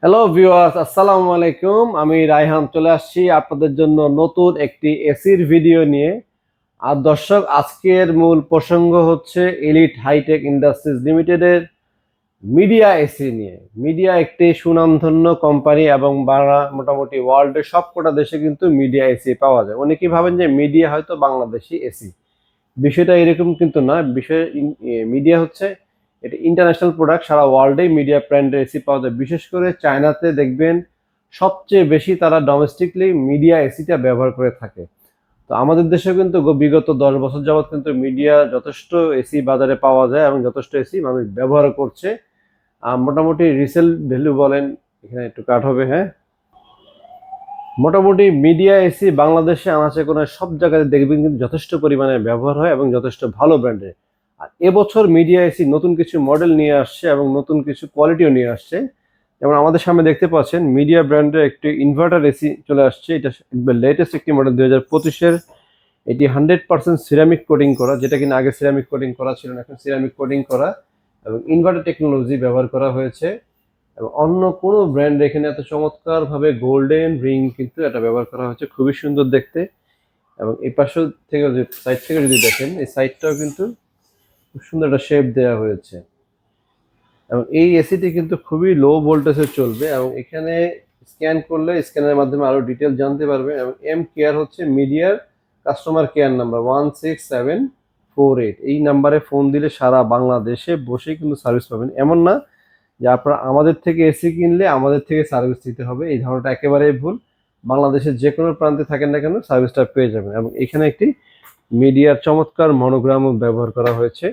Hello viewers, আসসালামু আলাইকুম। আমি রায়হান চলে আসছি আপনাদের জন্য নতুন একটি এসির ভিডিও নিয়ে। আর দর্শক, আজকের মূল প্রসঙ্গ হচ্ছে এলিট হাইটেক ইন্ডাস্ট্রিজ লিমিটেডের মিডিয়া এসি নিয়ে। মিডিয়া একটি সুনামধন্য কোম্পানি এবং বাংলা মোটামুটি ওয়ার্ল্ডের সবকটা দেশে কিন্তু মিডিয়া এসি পাওয়া যায়। অনেকেই ভাবেন যে মিডিয়া হয়তো বাংলাদেশি এসি, বিষয়টা এরকম কিন্তু না। বিষয় মিডিয়া হচ্ছে এটা ইন্টারন্যাশনাল প্রোডাক্ট, সারা ওয়ার্ল্ডেই মিডিয়া ব্র্যান্ডের এসি পাওয়া যায়। বিশেষ করে চায়নাতে দেখবেন সবচেয়ে বেশি তারা ডোমেস্টিকলি মিডিয়া এসিটা ব্যবহার করে থাকে। তো আমাদের দেশেও কিন্তু বিগত 10 বছর যাবৎ কিন্তু মিডিয়া যথেষ্ট এসি বাজারে পাওয়া যায় এবং যথেষ্ট এসি মানুষ ব্যবহার করছে। মোটামুটি রিসেল ভ্যালু বলেন, এখানে একটু কাট হবে, হ্যাঁ, মোটামুটি মিডিয়া এসি বাংলাদেশে আনাচে কোনো সব জায়গায় দেখবেন কিন্তু যথেষ্ট পরিমাণে ব্যবহার হয় এবং যথেষ্ট ভালো ব্র্যান্ডের। আর এবছর মিডিয়া এসি নতুন কিছু মডেল নিয়ে আসছে এবং নতুন কিছু কোয়ালিটিও নিয়ে আসছে। যেমন আমাদের সামনে দেখতে পাচ্ছেন মিডিয়া ব্র্যান্ডের একটি ইনভার্টার এসি চলে আসছে। এটা একবার লেটেস্ট একটি মডেল 2025-এর। এটি 100% সিরামিক কোটিং করা, যেটা কিনা আগে সিরামিক কোটিং করা ছিল না, এখন সিরামিক কোটিং করা এবং ইনভার্টার টেকনোলজি ব্যবহার করা হয়েছে। এবং অন্য কোনো ব্র্যান্ড এখানে এত চমৎকার ভাবে গোল্ডেন রিং কিন্তু এটা ব্যবহার করা হয়েছে, খুবই সুন্দর দেখতে। এবং এই পাশ থেকে সাইড থেকে যদি দেখেন, এই সাইডটাও কিন্তু খুব সুন্দর একটা শেপ দেওয়া হয়েছে। এবং এই এসিটি কিন্তু খুবই লো ভোল্টেজে চলবে এবং এখানে স্ক্যান করলে স্ক্যানের মাধ্যমে আরো ডিটেল জানতে পারবেন। এবং এম কেয়ার হচ্ছে মিডিয়ার কাস্টমার কেয়ার নাম্বার 16748। এই নাম্বারে ফোন দিলে সারা বাংলাদেশে বসে কিন্তু সার্ভিস পাবেন। এমন না যে আপনারা আমাদের থেকে এসি কিনলে আমাদের থেকে সার্ভিস দিতে হবে, এই ধারণাটা একেবারেই ভুল। বাংলাদেশের যে কোনো প্রান্তে থাকেন না কেন সার্ভিসটা পেয়ে যাবেন। এবং এখানে একটি মিডিয়ার চমৎকার মনোগ্রামও ব্যবহার করা হয়েছে।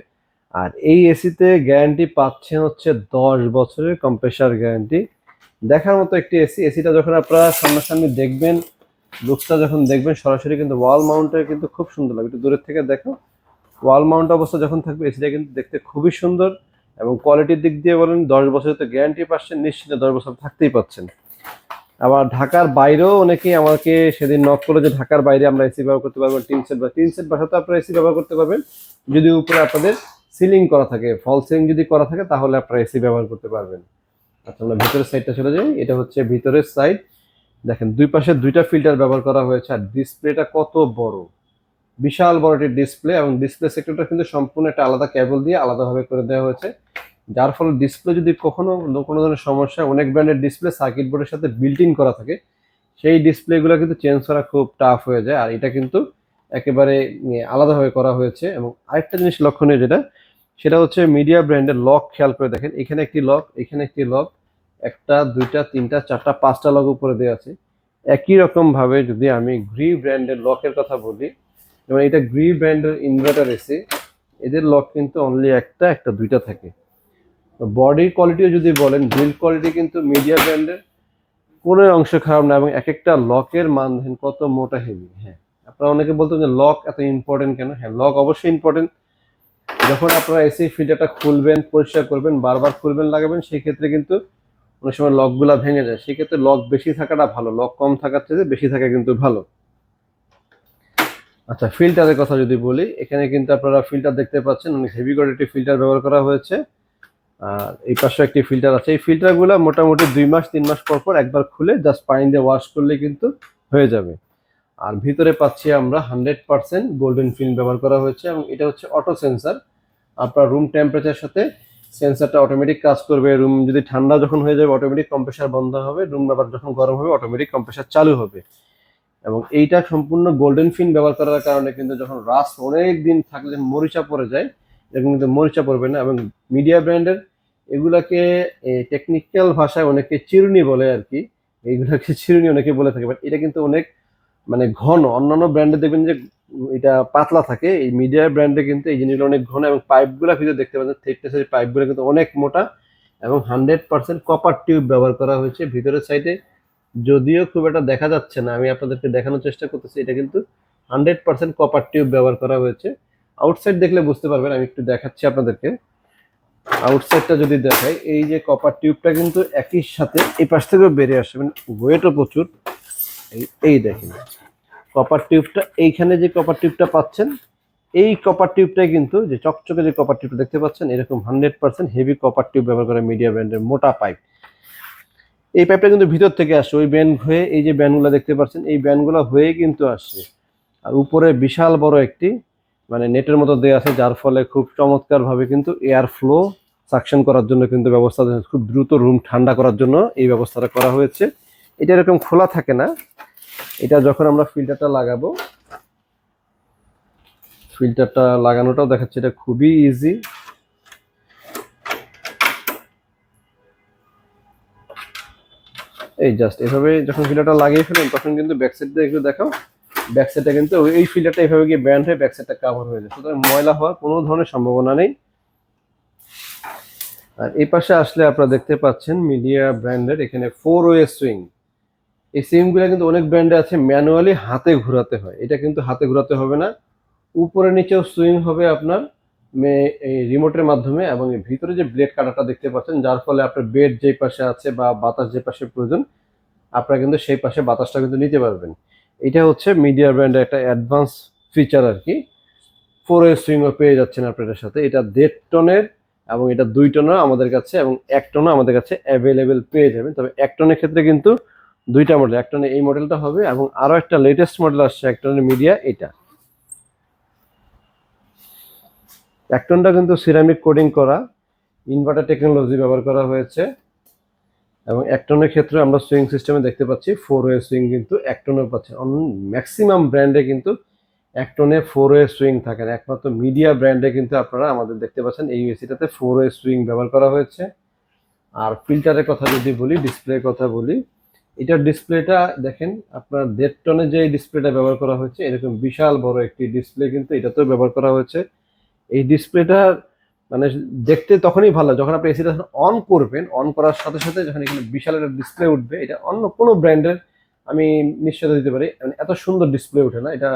আর এই এসিতে গ্যারান্টি পাচ্ছেন হচ্ছে 10 বছরের কম্প্রেসার গ্যারান্টি। দেখার মতো একটি এসি। এসিটা যখন আপনারা সামনাসামনি দেখবেন, লুকসটা যখন দেখবেন সরাসরি, কিন্তু ওয়াল মাউন্টের কিন্তু খুব সুন্দর লাগবে। একটু দূরের থেকে দেখো, ওয়াল মাউন্ট অবস্থা যখন থাকবে এসিটা কিন্তু দেখতে খুবই সুন্দর। এবং কোয়ালিটির দিক দিয়ে বলেন 10 বছরের তো গ্যারান্টি পাচ্ছেন, নিশ্চিন্তে 10 বছর থাকতেই পাচ্ছেন। আবার ঢাকার বাইরেও অনেকেই আমাকে সেদিন নক করলো যে ঢাকার বাইরে আমরা এসি ব্যবহার করতে পারবো, টিন সেট বাসাতে আপনারা এসি ব্যবহার করতে পারবেন। যদি উপরে আপনাদের সিলিং করা থাকে, ফল সিলিং যদি করা থাকে, তাহলে আপনারা এসি ব্যবহার করতে পারবেন। আচ্ছা, আমরা ভিতরের সাইডটা চলে যাই। এটা হচ্ছে ভিতরের সাইড। দেখেন দুই পাশে দুইটা ফিল্টার ব্যবহার করা হয়েছে। আর ডিসপ্লেটা কত বড়, বিশাল বড় একটি ডিসপ্লে। এবং ডিসপ্লে সেক্টরটা কিন্তু সম্পূর্ণ একটা আলাদা কেবল দিয়ে আলাদাভাবে করে দেওয়া হয়েছে, যার ফলে ডিসপ্লে যদি কখনো কোনো ধরনের সমস্যা, অনেক ব্র্যান্ডের ডিসপ্লে সার্কিট বোর্ডের সাথে বিল্ট ইন করা থাকে, সেই ডিসপ্লেগুলো কিন্তু চেঞ্জ করা খুব টাফ হয়ে যায়। আর এটা কিন্তু একেবারে আলাদাভাবে করা হয়েছে। এবং আরেকটা জিনিস লক্ষণীয় যেটা, সেটা হচ্ছে মিডিয়া ব্র্যান্ডের লক। খেয়াল করে দেখেন, এখানে একটি লক, এখানে একটি লক, একটা দুইটা তিনটা চারটা পাঁচটা লক উপরে দেওয়া আছে। একই রকম ভাবে যদি আমি গ্রি ব্র্যান্ডের লকের কথা বলি, যেমন এটা গ্রি ব্র্যান্ডের ইনভার্টার এসি, এদের লক কিন্তু অনলি একটা একটা দুইটা থাকে। বডি কোয়ালিটিও যদি বলেন, বিল্ড কোয়ালিটি কিন্তু মিডিয়া ব্র্যান্ডের কোনো অংশ খারাপ না। এবং এক একটা লকের মান দেখেন কত মোটা, হেভি। হ্যাঁ, আপনারা অনেকে বলতেন যে লক এত ইম্পর্টেন্ট কেন। হ্যাঁ, লক অবশ্যই ইম্পর্টেন্ট। যখন আপনারা এসি ফিল্টারটা খুলবেন, পরিষ্কার করবেন, বারবার খুলবেন, লাগাবেন, সেই ক্ষেত্রে কিন্তু অনেক সময় লকগুলা ভেঙে যায়। সেক্ষেত্রে লক বেশি থাকাটা ভালো, লক কম থাকার চেয়ে বেশি থাকা কিন্তু ভালো। আচ্ছা, ফিল্টারের কথা যদি বলি, এখানে কিন্তু আপনারা ফিল্টার দেখতে পাচ্ছেন, অনেক হেভি কোয়ালিটি ফিল্টার ব্যবহার করা হয়েছে। আর এই পাশে একটি ফিল্টার আছে। এই ফিল্টারগুলো মোটামুটি 2 মাস 3 মাস পর পর একবার খুলে জাস্ট পানি দিয়ে ওয়াশ করলে কিন্তু হয়ে যাবে। আর ভিতরে পাচ্ছি আমরা 100% গোল্ডেন ফিল্ম ব্যবহার করা হয়েছে। এবং এটা হচ্ছে অটো সেন্সার। আপনার রুম টেম্পারেচার সাথে সেন্সারটা অটোমেটিক কাজ করবে। রুম যদি ঠান্ডা যখন হয়ে যাবে অটোমেটিক কম্প্রেসার বন্ধ হবে, রুম আবার যখন গরম হবে অটোমেটিক কম্প্রেসার চালু হবে। এবং এইটা সম্পূর্ণ গোল্ডেন ফিন ব্যবহার করার কারণে কিন্তু যখন রাস্ট অনেক দিন থাকলে মরিচা পড়ে যায়, এরকম কিন্তু মরিচা পড়বে না। এবং মিডিয়া ব্র্যান্ডের এগুলাকে টেকনিক্যাল ভাষায় অনেকে চিরুনি বলে আর কি, এইগুলাকে চিরুনি অনেকে বলে থাকে, বাট এটা কিন্তু অনেক মানে ঘন। অন্যান্য ব্র্যান্ডে দেখবেন যে এটা পাতলা থাকে, এই মিডিয়া ব্র্যান্ডে কিন্তু এই জিনিসগুলো অনেক ঘন। এবং পাইপগুলো ভিতরে দেখতে পাচ্ছেন, থ্রেডলেস পাইপগুলো কিন্তু অনেক মোটা। এবং 100% কপার টিউব ব্যবহার করা হয়েছে ভিতরের সাইডে। যদিও খুব একটা দেখা যাচ্ছে না, আমি আপনাদেরকে দেখানোর চেষ্টা করতেছি, এটা কিন্তু 100% কপার টিউব ব্যবহার করা হয়েছে। আউটসাইড দেখলে বুঝতে পারবেন, আমি একটু দেখাচ্ছি আপনাদেরকে। আউটসাইডটা যদি দেখাই, এই যে কপার টিউবটা কিন্তু একই সাথে এই পাশ থেকেও বেরিয়ে আসবে, মানে ওয়েটও প্রচুর। এই দেখেন কপার টিউবটা, এইখানে যে কপার টিউবটা পাচ্ছেন, এই কপার টিউবটাই কিন্তু যে চকচকে যে কপার টিউবটা দেখতে পাচ্ছেন, এরকম 100% হেভি কপার টিউব ব্যবহার করে মিডিয়া ব্র্যান্ডের মোটা পাইপ। এই পাইপটা কিন্তু ভিতর থেকে আসছে, ওই ব্যান্ড হয়ে এই যে ব্যান্ডগুলো দেখতে পাচ্ছেন এই ব্যান্ডগুলো হয়ে কিন্তু আসছে। আর উপরে বিশাল বড় একটি মানে নেটের মতো দেওয়া আছে, যার ফলে খুব চমৎকার ভাবে কিন্তু এয়ার ফ্লো সাকশন করার জন্য কিন্তু ব্যবস্থা, খুব দ্রুত রুম ঠান্ডা করার জন্য এই ব্যবস্থাটা করা হয়েছে। এটা এরকম খোলা থাকে না, এটা যখন আমরা ফিল্টারটা লাগাবো, ফিল্টারটা লাগানোটাও দেখাচ্ছে, এটা খুবই ইজি। এই জাস্ট এভাবে যখন ফিল্টারটা লাগিয়ে ফেলেন তখন কিন্তু ব্যাক সাইডটা একটু দেখাও, ব্যাক সাইডটা কিন্তু এই ফিল্টারটা এভাবে গিয়ে ব্যান্ড হয়ে ব্যাক সাইডটা কাভার হয়ে যায়, সুতরাং ময়লা হওয়ার কোনো ধরনের সম্ভাবনা নেই। আর এই পাশে আসলে আপনারা দেখতে পাচ্ছেন মিডিয়া ব্র্যান্ডের এখানে 4 ওয়ে সুইং। এই সুইংগুলো কিন্তু অনেক ব্র্যান্ডে আছে ম্যানুয়ালি হাতে ঘোরাতে হয়, এটা কিন্তু হাতে ঘোরাতে হবে না, উপরে নিচেও সুইং হবে আপনার এই রিমোটের মাধ্যমে, এবং এর ভিতরে যে ব্লেড কাটাটা দেখতে পাচ্ছেন, যার ফলে আপনার বেড যে পাশে আছে বা বাতাস যে পাশে প্রয়োজন আপনারা কিন্তু সেই পাশে বাতাসটা কিন্তু নিতে পারবেন। এটা হচ্ছে মিডিয়া ব্র্যান্ডের একটা অ্যাডভান্স ফিচার আর কি। 4 ওয়ে সুইংও পেয়ে যাচ্ছেন আপনাদের সাথে, এটা 1.5 টনের এবং এটা 2 টনও আমাদের কাছে, এবং 1 টনও আমাদের কাছে অ্যাভেলেবেল পেয়ে যাবেন। তবে 1 টনের ক্ষেত্রে কিন্তু দুইটা মডেল, 1 টনের এই মডেলটা হবে এবং আরো একটা লেটেস্ট মডেল আসছে 1 টনের মিডিয়া, এটা 1 টনটা কিন্তু সিরামিক কোডিং করা, ইনভার্টার টেকনোলজি ব্যবহার করা হয়েছে। এবং 1 টনের ক্ষেত্রে আমরা সুইং সিস্টেমে দেখতে পাচ্ছি 4 ওয়ে সুইং কিন্তু 1 টনেও পাচ্ছি। ম্যাক্সিমাম ব্র্যান্ডে কিন্তু 1 টনে 4 ওয়ে সুইং থাকে না, একমাত্র মিডিয়া ব্র্যান্ডে কিন্তু আপনারা আমাদের দেখতে পাচ্ছেন এই এসিটাতে 4 ওয়ে সুইং ব্যবহার করা হয়েছে। আর ফিল্টারের কথা যদি বলি, ডিসপ্লের কথা বলি, এটার ডিসপ্লেটা দেখেন আপনার 1.5 টনে যে ডিসপ্লেটা ব্যবহার করা হয়েছে এরকম বিশাল বড় একটি ডিসপ্লে কিন্তু এটাতেও ব্যবহার করা হয়েছে। এই ডিসপ্লেটা মানে দেখতে তখনই ভালো যখন আপনি এসিটা অন করবেন, অন করার সাথে সাথে যখন এখানে বিশাল একটা ডিসপ্লে উঠবে, এটা অন্য কোনো ব্র্যান্ডের আমি নিশ্চয়তা দিতে পারি মানে এত সুন্দর ডিসপ্লে ওঠে না। এটা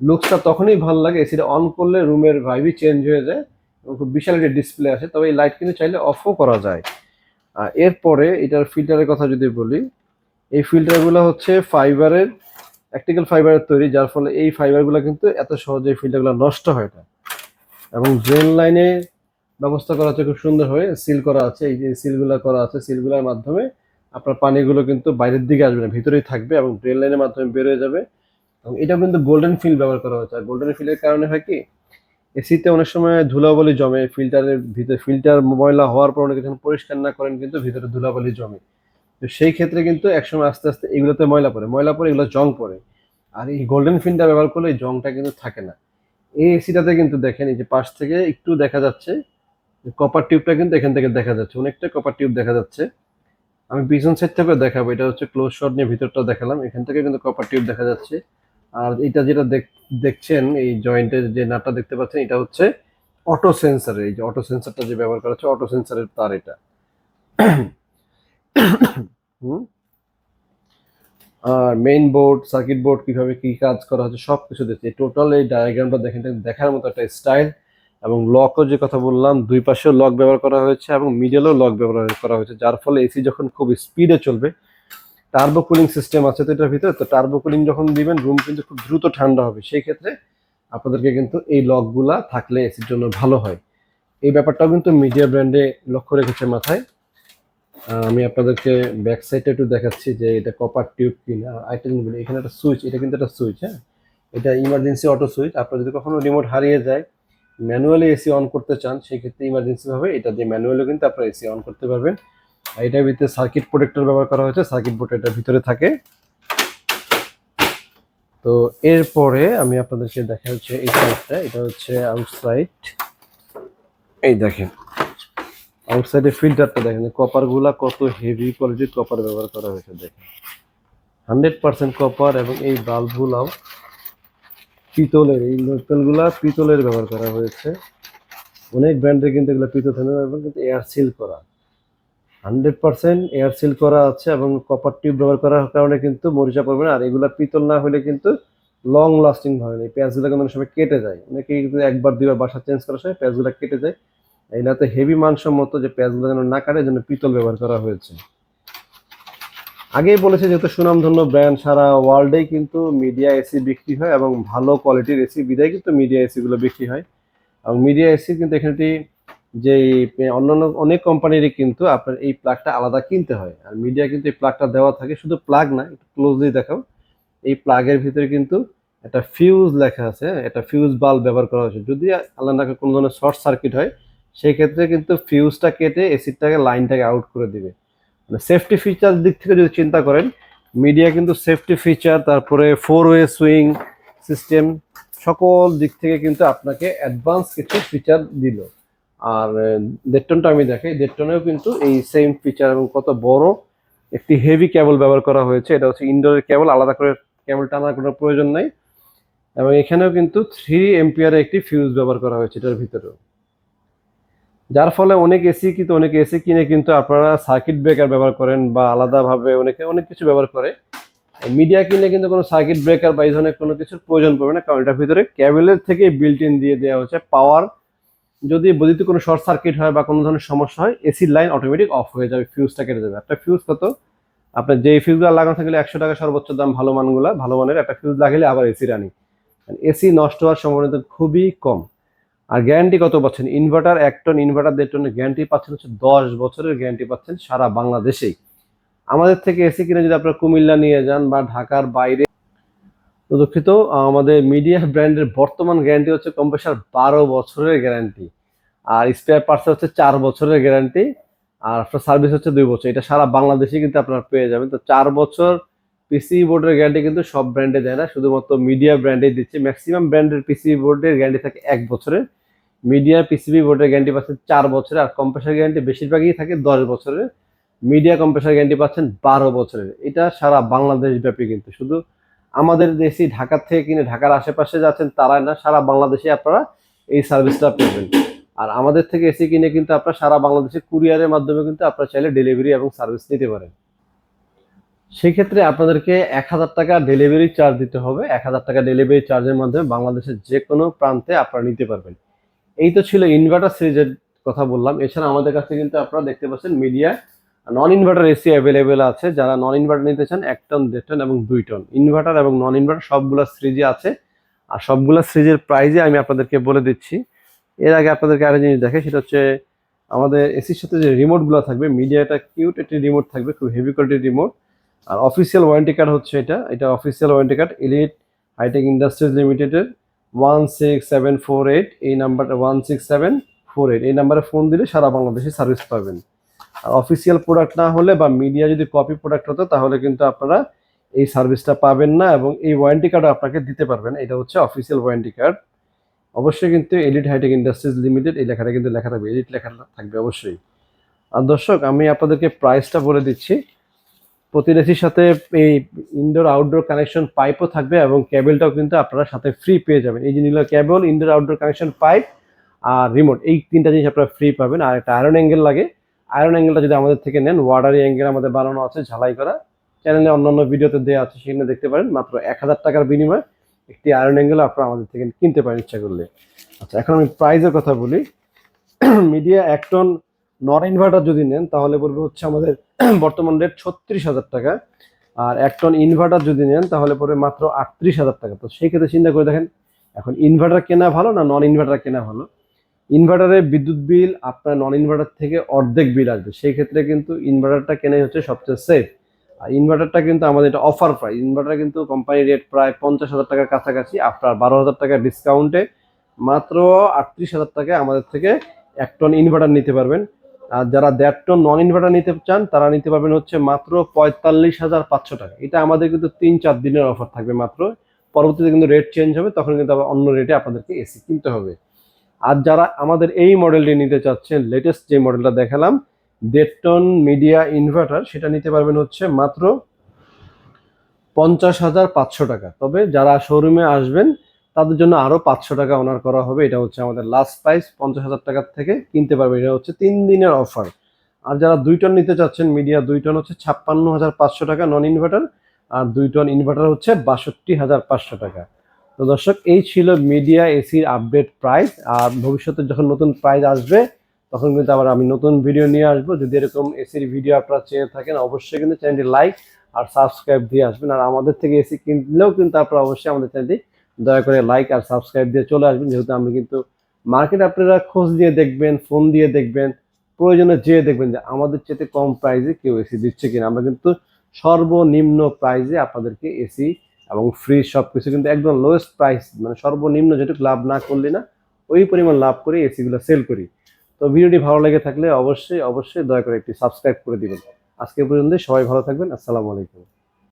লুকসটা তখনই ভালো লাগে, এসিটা অন করলে রুমের ভাইবই চেঞ্জ হয়ে যায় এবং খুব বিশাল একটা ডিসপ্লে আসে। তবে এই লাইট কিন্তু চাইলে অফও করা যায়। আর এরপরে এটার ফিল্টারের কথা যদি বলি, এই ফিল্টারগুলো হচ্ছে ফাইবারের, প্র্যাকটিক্যাল ফাইবারের তৈরি, যার ফলে এই ফাইবারগুলো কিন্তু এত সহজে ফিল্টারগুলো নষ্ট হয় না। এবং ড্রেন লাইনে ব্যবস্থা করা হচ্ছে খুব সুন্দর হয়ে, সিল করা আছে, এই যে সিলগুলো করা আছে, সিলগুলোর মাধ্যমে আপনার পানিগুলো কিন্তু বাইরের দিকে আসবে না, ভিতরেই থাকবে এবং ড্রেন লাইনের মাধ্যমে বের হয়ে যাবে। এবং এটা কিন্তু গোল্ডেন ফিল ব্যবহার করা হচ্ছে। আর গোল্ডেন ফিলের কারণে হয় কি, এসিতে অনেক সময় ধুলাবালি জমে ফিল্টারের ভিতরে, ফিল্টার ময়লা হওয়ার পর অনেকে যখন পরিষ্কার না করেন কিন্তু ভিতরে ধুলাবালি জমে। তো সেই ক্ষেত্রে কিন্তু একসময় আস্তে আস্তে এগুলোতে ময়লা পড়ে এগুলো জং পড়ে। আর এই গোল্ডেন ফিলটা ব্যবহার করলে এই জংটা কিন্তু থাকে না। এই এসিটাতে কিন্তু দেখেন এই যে পাশ থেকে একটু দেখা যাচ্ছে কপার টিউবটা কিন্তু এখান থেকে দেখা যাচ্ছে, অনেকটা কপার টিউব দেখা যাচ্ছে। আমি পিছন সাইড থেকে দেখাবো, এটা হচ্ছে ক্লোজ শট নিয়ে ভিতরটা দেখালাম, এখান থেকে কিন্তু কপার টিউব দেখা যাচ্ছে। আর এটা যেটা দেখছেন এই জয়েন্টের যে নাটটা দেখতে পাচ্ছেন, এটা হচ্ছে অটো সেন্সার, এই যে অটো সেন্সারটা যে ব্যবহার করা হচ্ছে অটো সেন্সারের তার এটা। হুম। আর মেইন বোর্ড, সার্কিট বোর্ড কিভাবে কি কাজ করা হচ্ছে সবকিছু দেখছি, টোটাল এই ডায়াগ্রামটা দেখেন, দেখার মতো একটা স্টাইল। এবং লকও যে কথা বললাম, দুই পাশেও লক ব্যবহার করা হয়েছে এবং মিডলেও লক ব্যবহার করা হয়েছে, যার ফলে এসি যখন খুব স্পিডে চলবে, টার্বো কুলিং সিস্টেম আছে তো এটার ভিতরে, তো টার্বো কুলিং যখন দিবেন রুম কিন্তু খুব দ্রুত ঠান্ডা হবে, সেই ক্ষেত্রে আপনাদেরকে কিন্তু এই লকগুলা থাকলে এসির জন্য ভালো হয়। এই ব্যাপারটাও কিন্তু মিডিয়া ব্র্যান্ডে লক্ষ্য রেখেছে মাথায়। আমি আপনাদেরকে ব্যাক সাইডটা একটু দেখাচ্ছি যে এটা কপার টিউব কিনা। আইটেম এখানে একটা সুইচ, এটা কিন্তু একটা সুইচ, হ্যাঁ, এটা ইমার্জেন্সি অটো সুইচ। আপনার যদি কখনো রিমোট হারিয়ে যায়, ম্যানুয়ালি এসি অন করতে চান, সেই ক্ষেত্রে ইমার্জেন্সি ভাবে এটা দিয়ে ম্যানুয়ালি কিন্তু আপনারা এসি অন করতে পারবেন। আর এটার ভিতরে সার্কিট প্রোটেক্টর ব্যবহার করা হয়েছে, সার্কিট বোর্ড এটার ভিতরে থাকে। তো এরপরে আমি আপনাদেরকে দেখা হচ্ছে এই সাইডটা, এটা হচ্ছে আউটসাইড। এই দেখেন আউটসাইডে ফিল্টারটা দেখেন, কপার গুলা কত হেভি কোয়ালিটির কপার ব্যবহার করা হয়েছে দেখেন, 100% কপার। এবং এই বাল্বগুলাও পিতলের, এই লোকালগুলা পিতলের ব্যবহার করা হয়েছে। অনেক ব্র্যান্ডে কিন্তু এগুলো পিতল থাকে না, এবং কিন্তু এয়ার সিল করা, 100% এয়ার সিল করা আছে এবং কপার টিউব ব্যবহার করার কারণে কিন্তু মরিচা পড়বে না। আর এগুলা পিতল না হলে কিন্তু লং লাস্টিং হয় না, এই প্যাচগুলো কিন্তু অনেক সময় কেটে যায়, অনেকে কিন্তু একবার দুইবার বাসা চেঞ্জ করার সময় প্যাচগুলো কেটে যায়। এগুলাতে হেভি মানসম্মত যে প্যাচগুলো যেন না কাটে, জন্য পিতল ব্যবহার করা হয়েছে। আগেই বলেছে যেহেতু সুনামধন্য ব্র্যান্ড, সারা ওয়ার্ল্ডেই কিন্তু মিডিয়া এসি বিক্রি হয় এবং ভালো কোয়ালিটির এসি বিদায় কিন্তু মিডিয়া এসি গুলো বিক্রি হয়। এবং মিডিয়া এসি কিন্তু এখানে যে অন্যান্য অনেক কোম্পানিরই কিন্তু আপনার এই প্লাগটা আলাদা কিনতে হয়, আর মিডিয়া কিন্তু এই প্লাগটা দেওয়া থাকে। শুধু প্লাগ না, একটু ক্লোজলি দেখাও, এই প্লাগের ভিতরে কিন্তু একটা ফিউজ লেখা আছে, একটা ফিউজ বাল্ব ব্যবহার করা হয়েছে। যদি আল্লাহ না করে কোনো ধরনের শর্ট সার্কিট হয়, সেই ক্ষেত্রে কিন্তু ফিউজটা কেটে এসিটাকে লাইনটাকে আউট করে দিবে। মানে সেফটি ফিচার দিক থেকে যদি চিন্তা করেন, মিডিয়া কিন্তু সেফটি ফিচার, তারপরে 4 ওয়ে সুইং সিস্টেম, সকল দিক থেকে কিন্তু আপনাকে অ্যাডভান্স কিছু ফিচার দিল। আর ডেটটনটা আমি দেখাই, ডেটটনেও কিন্তু এই সেম ফিচার, এবং কত বড় একটি হেভি কেবল ব্যবহার করা হয়েছে। এটা হচ্ছে ইনডোরের কেবল, আলাদা করে কেবল টানার কোনো প্রয়োজন নাই। এবং এখানেও কিন্তু 3 এম্পিয়ারের একটি ফিউজ ব্যবহার করা হয়েছে এটার ভিতরেও, যার ফলে অনেক এসি কিনে কিন্তু আপনারা সার্কিট ব্রেকার ব্যবহার করেন বা আলাদাভাবে অনেকে অনেক কিছু ব্যবহার করে। মিডিয়া কিনলে কিন্তু কোনো সার্কিট ব্রেকার বা এই ধরনের কোনো কিছুর প্রয়োজন পড়বে না, কারণ এটার ভিতরে কেবলের থেকে বিল্ট ইন দিয়ে দেওয়া হচ্ছে পাওয়ার। যদি বৈদ্যুতিক কোনো শর্ট সার্কিট হয় বা কোনো ধরনের সমস্যা হয়, এসির লাইন অটোমেটিক অফ হয়ে যাবে, ফিউজটা কেটে যাবে। একটা ফিউজ কত, আপনার যে ফিউজগুলো লাগানো থাকলে 100 টাকা সর্বোচ্চ দাম, ভালো মানগুলা, ভালো মানের একটা ফিউজ লাগালে আবার এসি রানিং। এসি নষ্ট হওয়ার সম্ভাবনা খুবই কম। আর গ্যারান্টি কত পাচ্ছেন, ইনভার্টার 1 টন, ইনভার্টার 1.5 টনের গ্যারান্টি পাচ্ছেন হচ্ছে 10 বছরের গ্যারান্টি পাচ্ছেন সারা বাংলাদেশেই। আমাদের থেকে এসি কিনে যদি আপনারা কুমিল্লা নিয়ে যান বা ঢাকার বাইরে, তো দুঃখিত, আমাদের মিডিয়া ব্র্যান্ডের বর্তমান গ্যারান্টি হচ্ছে কম্প্রেসার 12 বছরের গ্যারান্টি, আর স্পেয়ার পার্টস হচ্ছে 4 বছরের গ্যারান্টি, আর আপনার সার্ভিস হচ্ছে 2 বছর। এটা সারা বাংলাদেশে কিন্তু আপনারা পেয়ে যাবেন। তো 4 বছর পিসি বোর্ডের গ্যারান্টি কিন্তু সব ব্র্যান্ডে দেয় না, শুধুমাত্র মিডিয়া ব্র্যান্ডে দিচ্ছে। ম্যাক্সিমাম ব্র্যান্ডের পিসি বোর্ডের গ্যারান্টি থাকে 1 বছরের, মিডিয়া পিসিবি বোর্ডের গ্যারান্টি পাচ্ছেন 4 বছরের, আর কম্প্রেসার গ্যারান্টি বেশিরভাগই থাকে 10 বছরের। মিডিয়া কম্প্রেসার গ্যারান্টি পাচ্ছেন 12 বছরের। এটা সারা বাংলাদেশ ব্যাপী, কিন্তু শুধু আমাদের দেশি ঢাকার থেকে কিনে ঢাকার আশেপাশে যাচ্ছেন তারাই না, সারা বাংলাদেশে আপনারা এই সার্ভিসটা পাবেন। আর আমাদের থেকে এসি কিনে কিন্তু আপনারা সারা বাংলাদেশে কুরিয়ারের মাধ্যমে কিন্তু আপনারা চাইলে ডেলিভারি এবং সার্ভিস নিতে পারেন। সেই ক্ষেত্রে আপনাদেরকে 1,000 টাকা ডেলিভারি চার্জ দিতে হবে। 1,000 টাকা ডেলিভারি চার্জের মাধ্যমে বাংলাদেশের যে কোনো প্রান্তে আপনারা নিতে পারবেন। এই তো ছিল ইনভার্টার সিরিজের কথা বললাম। এছাড়া আমাদের কাছে কিন্তু আপনারা দেখতে পাচ্ছেন মিডিয়া নন ইনভার্টার এসি অ্যাভেলেবেল আছে। যারা নন ইনভার্টার নিতে চান, 1 টন, 1.5 টন এবং 2 টন ইনভার্টার এবং নন ইনভার্টার সবগুলা সিরিজে আছে। আর সবগুলা সিরিজের প্রাইজে আমি আপনাদেরকে বলে দিচ্ছি। এর আগে আপনাদেরকে আরেকটা জিনিস দেখে, সেটা হচ্ছে আমাদের এসির সাথে যে রিমোটগুলো থাকবে, মিডিয়াটা কিউট একটি রিমোট থাকবে, খুব হেভি কোয়ালিটির রিমোট। আর অফিসিয়াল ওয়ারেন্টি কার্ড হচ্ছে এটা official warranty card, elite hitech industries লিমিটেডের 16748, এই নাম্বারটা 16748, এই নাম্বারে ফোন দিলে সারা বাংলাদেশে সার্ভিস পাবেন। আর অফিসিয়াল প্রোডাক্ট না হলে বা মিডিয়া যদি কপি প্রোডাক্ট হতো, তাহলে কিন্তু আপনারা এই সার্ভিসটা পাবেন না এবং এই ওয়ারেন্টি কার্ড আপনাকে দিতে পারবেন। এটা হচ্ছে অফিসিয়াল ওয়ারেন্টি কার্ড। অবশ্যই কিন্তু এলিট হাইটেক ইন্ডাস্ট্রিজ লিমিটেড এই লেখাটা কিন্তু লেখা থাকবে, এলিট লেখা থাকবে অবশ্যই। আর দর্শক, আমি আপনাদেরকে প্রাইসটা বলে দিচ্ছি। প্রতি এসির সাথে এই ইনডোর আউটডোর কানেকশন পাইপও থাকবে এবং কেবলটাও কিন্তু আপনারা সাথে ফ্রি পেয়ে যাবেন। এই যে নিল কেবল, ইনডোর আউটডোর কানেকশন পাইপ আর রিমোট, এই 3টা জিনিস আপনারা ফ্রি পাবেন। আর একটা আয়রন অ্যাঙ্গেল লাগে, আয়রন অ্যাঙ্গেলটা যদি আমাদের থেকে নেন, ওয়ার্ডারি অ্যাঙ্গেল আমাদের বানানো আছে, ঝালাই করা, চ্যানেলে অন্যান্য ভিডিওতে দেওয়া আছে, সেখানে দেখতে পারেন। মাত্র 1,000 টাকার বিনিময়ে একটি আয়রন অ্যাঙ্গেল আপনারা আমাদের থেকে কিনতে পারেন ইচ্ছা করলে। আচ্ছা, এখন আমি প্রাইসের কথা বলি। মিডিয়া 1 টন নন ইনভার্টার যদি নেন, তাহলে পড়বে হচ্ছে আমাদের বর্তমান রেট 36,000 টাকা। আর 1 টন ইনভার্টার যদি নেন, তাহলে পড়বে মাত্র 38,000 টাকা। তো সেই ক্ষেত্রে চিন্তা করে দেখেন, এখন ইনভার্টার কেনা ভালো না নন ইনভার্টার কেনা ভালো? ইনভার্টারের বিদ্যুৎ বিল আপনার নন ইনভার্টার থেকে অর্ধেক বিল আসবে। সেই ক্ষেত্রে কিন্তু ইনভার্টারটা কেনাই হচ্ছে সবচেয়ে সেফ। আর ইনভার্টারটা কিন্তু আমাদের এটা অফার প্রাইস। ইনভার্টার কিন্তু কোম্পানি রেট প্রায় 50,000 টাকার কাছাকাছি, আফটার 12,000 টাকা ডিসকাউন্টে মাত্র 38,000 টাকায় আমাদের থেকে 1 টন ইনভার্টার নিতে পারবেন। আর যারা 1.5 টন নন ইনভার্টার নিতে চান, তারা নিতে পারবেন হচ্ছে মাত্র 45,500 টাকা। এটা আমাদের কিন্তু 3-4 দিনের অফার থাকবে মাত্র। পরবর্তীতে কিন্তু রেট চেঞ্জ হবে, তখন কিন্তু আবার অন্য রেটে আপনাদেরকে এসি কিনতে হবে। আর যারা আমাদের এই মডেলটি নিতে চাচ্ছেন, লেটেস্ট যে মডেলটা দেখালাম 1.5 টন মিডিয়া ইনভার্টার, সেটা নিতে পারবেন হচ্ছে মাত্র 50,500 টাকা। তবে যারা শোরুমে আসবেন তাদের জন্য আরো 500 টাকা অনার করা হবে। এটা হচ্ছে আমাদের লাস্ট প্রাইস, 50,000 টাকার থেকে কিনতে পারবেন। এটা হচ্ছে 3 দিনের অফার। আর যারা 2 টন নিতে চাচ্ছেন, মিডিয়া 2 টন হচ্ছে 56,500 টাকা নন ইনভার্টার, আর 2 টন ইনভার্টার হচ্ছে 62,500 টাকা। তো দর্শক, এই ছিল মিডিয়া এসির আপডেট প্রাইস। আর ভবিষ্যতে যখন নতুন প্রাইস আসবে, তখন কিন্তু আবার আমি নতুন ভিডিও নিয়ে আসবো। যদি এরকম এসির ভিডিও আপনারা চেয়ে থাকেন, অবশ্যই কিন্তু চ্যানেলটি লাইক আর সাবস্ক্রাইব দিয়ে আসবেন। আর আমাদের থেকে এসি কিনলেও কিন্তু আপনারা অবশ্যই আমাদের চ্যানেলটি দয়া করে লাইক আর সাবস্ক্রাইব দিয়ে চলে আসবেন, যেহেতু আমি কিন্তু মার্কেটে আপনারা খোঁজ দিয়ে দেখবেন, ফোন দিয়ে দেখবেন, প্রয়োজনে যেয়ে দেখবেন যে আমাদের চেয়ে কম প্রাইসে কেউ এসি দিচ্ছে কিনা। আমরা কিন্তু সর্বনিম্ন প্রাইসে আপনাদেরকে এসি এবং ফ্রিজ সবকিছু কিন্তু একদম লোয়েস্ট প্রাইস, মানে সর্বনিম্ন যেটুকু লাভ না করলে না ওই পরিমাণ লাভ করে এসিগুলো সেল করি। তো ভিডিওটি ভালো লেগে থাকলে অবশ্যই অবশ্যই দয়া করে একটি সাবস্ক্রাইব করে দিবেন। আজকে পর্যন্ত সবাই ভালো থাকবেন। আসসালামু আলাইকুম।